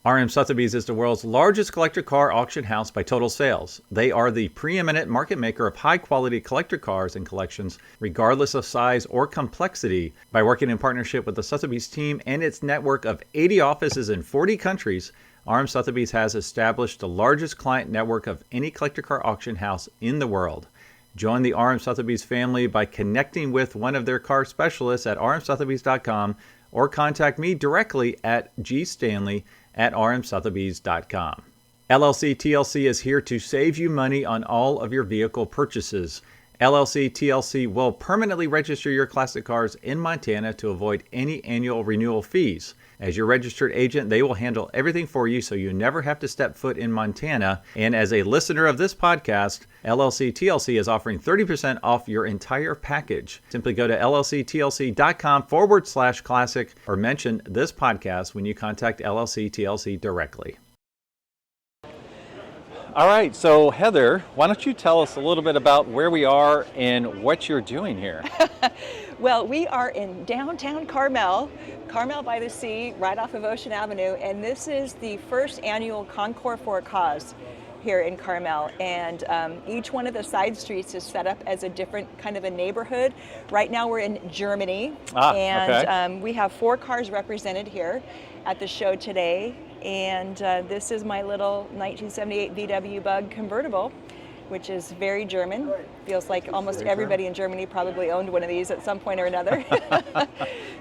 RM Sotheby's is the world's largest collector car auction house by total sales. They are the preeminent market maker of high-quality collector cars and collections, regardless of size or complexity. By working in partnership with the Sotheby's team and its network of 80 offices in 40 countries, RM Sotheby's has established the largest client network of any collector car auction house in the world. Join the RM Sotheby's family by connecting with one of their car specialists at rmsotheby's.com or contact me directly at gstanley@rmsotheby's.com. LLC TLC is here to save you money on all of your vehicle purchases. LLC TLC will permanently register your classic cars in Montana to avoid any annual renewal fees. As your registered agent, they will handle everything for you so you never have to step foot in Montana. And as a listener of this podcast, LLC TLC is offering 30% off your entire package. Simply go to llctlc.com/classic or mention this podcast when you contact LLC TLC directly. All right, so Heather, why don't you tell us a little bit about where we are and what you're doing here? Well, we are in downtown Carmel by the sea, right off of Ocean Avenue, and this is the first annual Concours for a Cause here in Carmel. And each one of the side streets is set up as a different kind of a neighborhood. Right now we're in Germany, and we have 4 cars represented here at the show today. And this is my little 1978 VW Bug convertible, which is very German. Feels like almost everybody in Germany probably owned one of these at some point or another.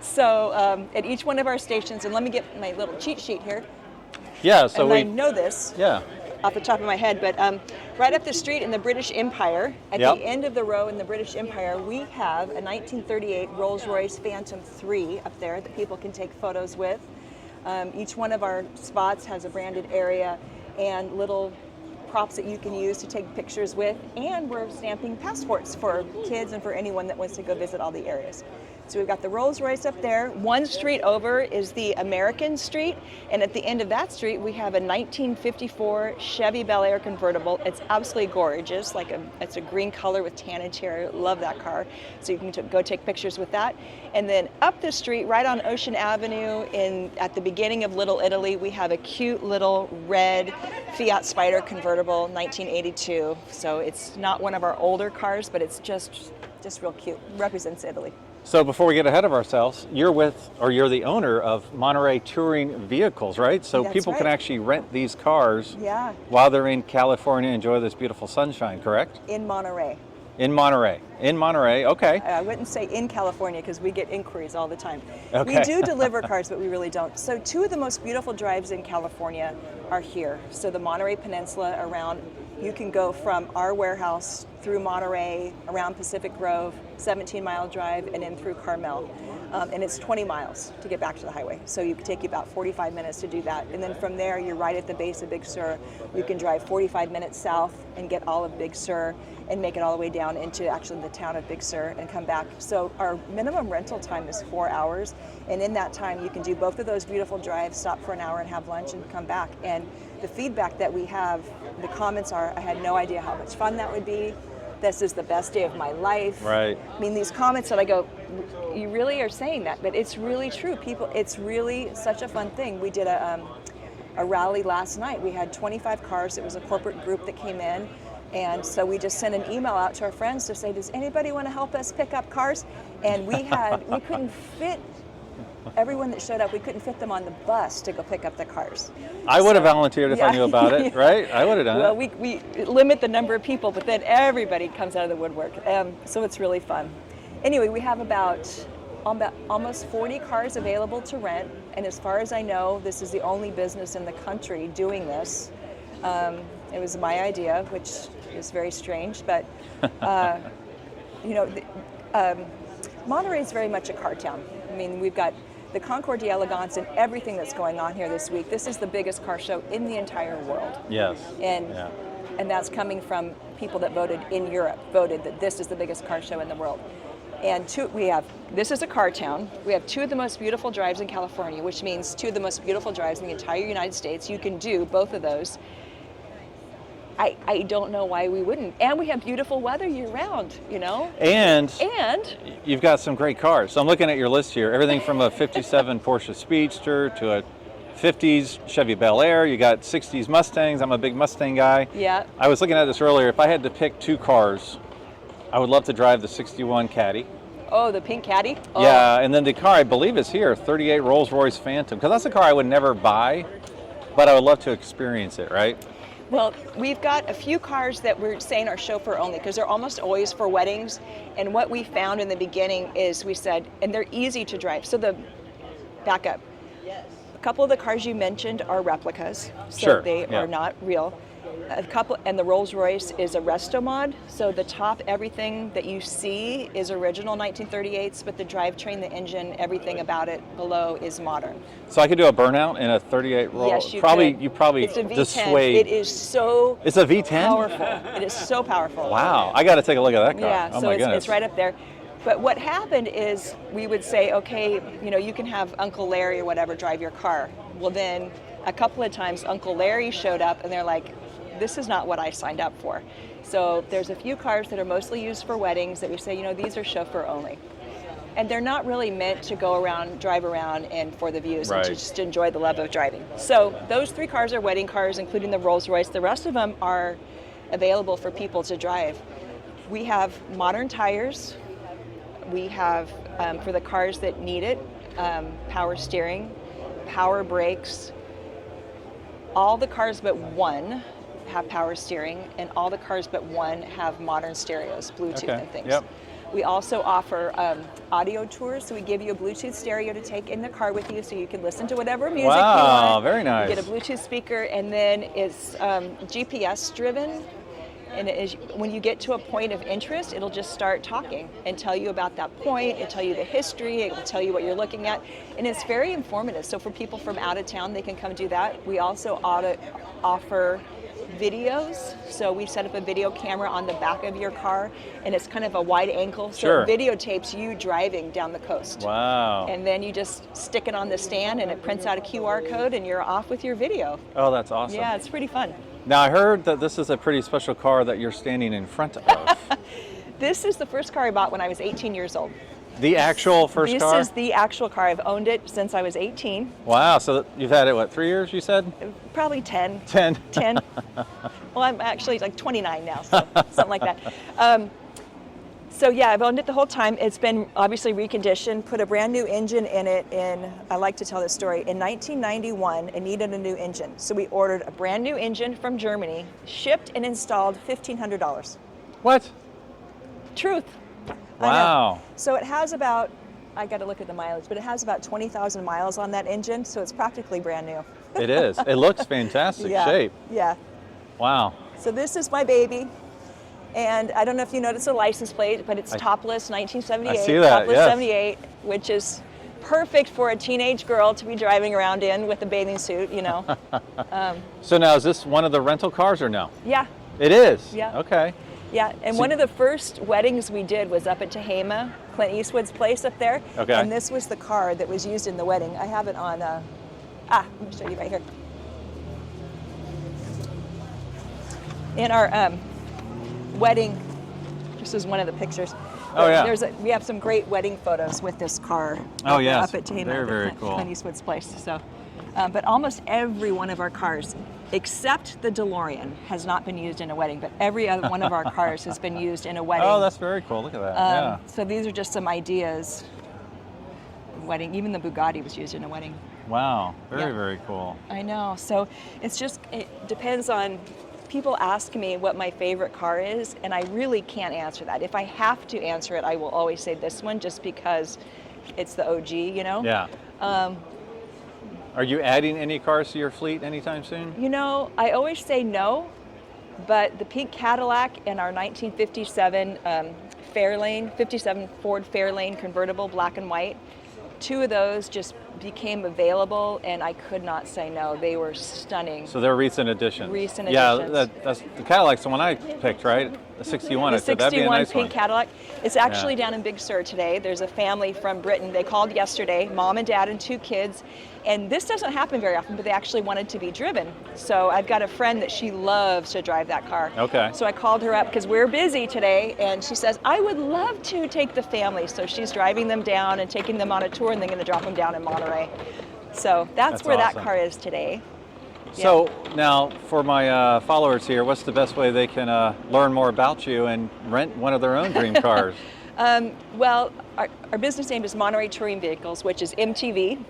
So at each one of our stations, and let me get my little cheat sheet here. Yeah, so I know this off the top of my head, but right up the street in the British Empire, at the end of the row in the British Empire, we have a 1938 Rolls-Royce Phantom 3 up there that people can take photos with. Each one of our spots has a branded area and little props that you can use to take pictures with, and we're stamping passports for kids and for anyone that wants to go visit all the areas. So we've got the Rolls-Royce up there. One street over is the American Street, and at the end of that street we have a 1954 Chevy Bel Air convertible. It's absolutely gorgeous, it's a green color with tan interior. Love that car. So you can go take pictures with that. And then up the street, right on Ocean Avenue, at the beginning of Little Italy, we have a cute little red Fiat Spider convertible, 1982. So it's not one of our older cars, but it's just real cute. Represents Italy. So before we get ahead of ourselves, you're the owner of Monterey Touring Vehicles, right? So That's people right. can actually rent these cars while they're in California and enjoy this beautiful sunshine, correct? In Monterey. In Monterey, okay. I wouldn't say in California because we get inquiries all the time. Okay. We do deliver cars, but we really don't. So 2 of the most beautiful drives in California are here. So the Monterey Peninsula around, you can go from our warehouse through Monterey, around Pacific Grove, 17-mile drive, and in through Carmel. And it's 20 miles to get back to the highway. So you can take you about 45 minutes to do that. And then from there, you're right at the base of Big Sur. You can drive 45 minutes south and get all of Big Sur and make it all the way down into actually the town of Big Sur and come back. So our minimum rental time is 4 hours. And in that time, you can do both of those beautiful drives, stop for an hour and have lunch and come back. And the feedback that we have, the comments are, I had no idea how much fun that would be. This is the best day of my life. Right. I mean, these comments that I go, you really are saying that, but it's really true. People, it's really such a fun thing. We did a rally last night. We had 25 cars. It was a corporate group that came in. And so we just sent an email out to our friends to say, does anybody want to help us pick up cars? And we couldn't fit everyone that showed up, we couldn't fit them on the bus to go pick up the cars. I would have volunteered if I knew about it, right? I would have done it. Well, we limit the number of people, but then everybody comes out of the woodwork. So it's really fun. Anyway, we have about almost 40 cars available to rent. And as far as I know, this is the only business in the country doing this. It was my idea, which is very strange, but Monterey is very much a car town. I mean, we've got the Concours d'Elegance and everything that's going on here this week. This is the biggest car show in the entire world. Yes. And that's coming from people that voted in Europe, voted that this is the biggest car show in the world. And this is a car town. We have 2 of the most beautiful drives in California, which means 2 of the most beautiful drives in the entire United States. You can do both of those. I don't know why we wouldn't. And we have beautiful weather year round, you know? And you've got some great cars. So I'm looking at your list here. Everything from a 57 Porsche Speedster to a 50s Chevy Bel Air, you got 60s Mustangs. I'm a big Mustang guy. Yeah. I was looking at this earlier. If I had to pick 2 cars, I would love to drive the 61 Caddy. Oh, the pink Caddy? Oh. Yeah, and then the car I believe is here, 38 Rolls-Royce Phantom, because that's a car I would never buy, but I would love to experience it, right? Well, we've got a few cars that we're saying are chauffeur only because they're almost always for weddings. And what we found in the beginning is we said, and they're easy to drive. So back up. A couple of the cars you mentioned are replicas, so Sure, they are not real. A couple, and the Rolls-Royce is a resto mod, so the top, everything that you see is original 1938s, but the drivetrain, the engine, everything about it below is modern. So I could do a burnout in a 38 Rolls? Yes, you could. You probably it's a V10. dissuade. It is so It's a V10? powerful. It is so powerful. Wow, I got to take a look at that car. Yeah, oh so my goodness. it's right up there. But what happened is we would say, okay, you can have Uncle Larry or whatever drive your car. Well, then a couple of times Uncle Larry showed up and they're like, this is not what I signed up for. So there's a few cars that are mostly used for weddings that we say, these are chauffeur only. And they're not really meant to go around, drive around, and for the views, and to just enjoy the love of driving. So those 3 cars are wedding cars, including the Rolls-Royce. The rest of them are available for people to drive. We have modern tires. We have, for the cars that need it, power steering, power brakes. All the cars but one have power steering, and all the cars but one have modern stereos, Bluetooth and things. Yep. We also offer audio tours, so we give you a Bluetooth stereo to take in the car with you so you can listen to whatever music you want. Wow, very nice. You get a Bluetooth speaker, and then it's GPS driven. And when you get to a point of interest, it'll just start talking and tell you about that point. It'll tell you the history. It will tell you what you're looking at. And it's very informative. So for people from out of town, they can come do that. We also offer videos. So we set up a video camera on the back of your car, and it's kind of a wide angle. So it videotapes you driving down the coast. Wow. And then you just stick it on the stand, and it prints out a QR code, and you're off with your video. Oh, that's awesome. Yeah, it's pretty fun. Now, I heard that this is a pretty special car that you're standing in front of. This is the first car I bought when I was 18 years old. The actual first car? This is the actual car. I've owned it since I was 18. Wow, so you've had it, what, 3 years, you said? Probably 10. 10. 10. Well, I'm actually like 29 now, so something like that. So yeah, I've owned it the whole time. It's been obviously reconditioned, put a brand new engine in it I like to tell this story, in 1991, it needed a new engine. So we ordered a brand new engine from Germany, shipped and installed $1,500. What? Truth. Wow. So it has about, I got to look at the mileage, but it has about 20,000 miles on that engine, so it's practically brand new. It is. It looks fantastic shape. Yeah. Wow. So this is my baby. And I don't know if you noticed the license plate, but it's topless 1978. I see that, topless yes. 78, which is perfect for a teenage girl to be driving around in with a bathing suit, So now, is this one of the rental cars or no? Yeah. It is? Yeah. Okay. Yeah, and one of the first weddings we did was up at Tehama, Clint Eastwood's place up there. Okay. And this was the car that was used in the wedding. I have it on, let me show you right here. In our wedding, this is one of the pictures. Oh yeah. We have some great wedding photos with this car. Oh yes. Up at Tehama, Very cool. Clint Eastwood's place. So, but almost every one of our cars, except the DeLorean, has not been used in a wedding. But every other one of our cars has been used in a wedding. Oh, that's very cool. Look at that. Yeah. So these are just some ideas. Wedding. Even the Bugatti was used in a wedding. Wow. Very cool. I know. So it's just, it depends on. People ask me what my favorite car is, and I really can't answer that. If I have to answer it, I will always say this one, just because it's the OG, Yeah. Are you adding any cars to your fleet anytime soon? I always say no, but the pink Cadillac and our 1957 Fairlane, 57 Ford Fairlane convertible, black and white, 2 of those just became available, and I could not say no. They were stunning. So they're recent additions. Recent additions. additions. Yeah, that's the Cadillac's the one I picked, right? The 61. The I said that'd be a 61 nice pink one. Cadillac. It's actually down in Big Sur today. There's a family from Britain. They called yesterday, mom and dad and 2 kids. And this doesn't happen very often, but they actually wanted to be driven. So I've got a friend that she loves to drive that car. Okay. So I called her up because we're busy today, and she says, I would love to take the family. So she's driving them down and taking them on a tour, and then going to drop them down in Monterey. So that's where awesome. that car is today. So now for my followers here, what's the best way they can learn more about you and rent one of their own dream cars? Well, our business name is Monterey Touring Vehicles, which is MTV.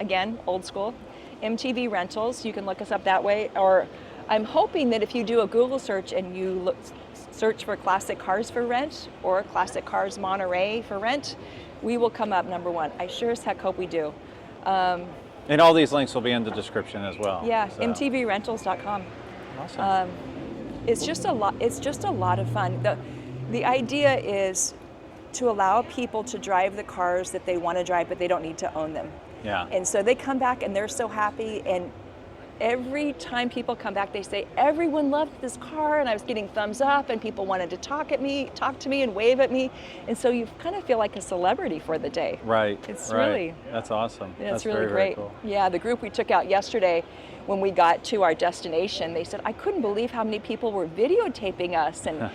Again, old school. MTV Rentals. You can look us up that way. Or I'm hoping that if you do a Google search and you search for classic cars for rent or classic cars Monterey for rent, we will come up #1. I sure as heck hope we do. And all these links will be in the description as well. Yeah, so. mtvrentals.com. Awesome. It's just a lot. It's just a lot of fun. The idea is to allow people to drive the cars that they want to drive, but they don't need to own them. Yeah. And so they come back and they're so happy. And every time people come back, they say, everyone loved this car, and I was getting thumbs up, and people wanted to talk to me, and wave at me. And so you kind of feel like a celebrity for the day. Right. It's right. really. That's awesome. It's That's really very, great. Very cool. Yeah, the group we took out yesterday, when we got to our destination, they said, I couldn't believe how many people were videotaping us and,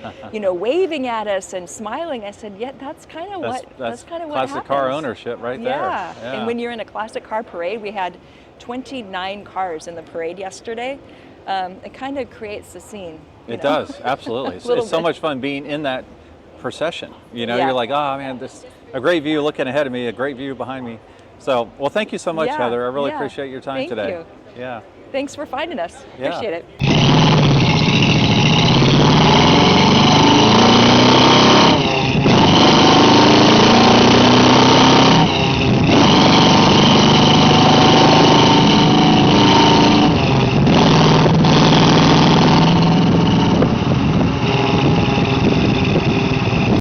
waving at us and smiling. I said, yeah, that's kind of what happens. Classic car ownership right there. Yeah. And when you're in a classic car parade, we had 29 cars in the parade yesterday. It kind of creates the scene. It does, absolutely. It's so much fun being in that procession. Yeah. You're like, oh man, this a great view looking ahead of me, a great view behind me. So, well, thank you so much, Heather. I really appreciate your time today. Thank you. Yeah. Thanks for finding us. Yeah. Appreciate it.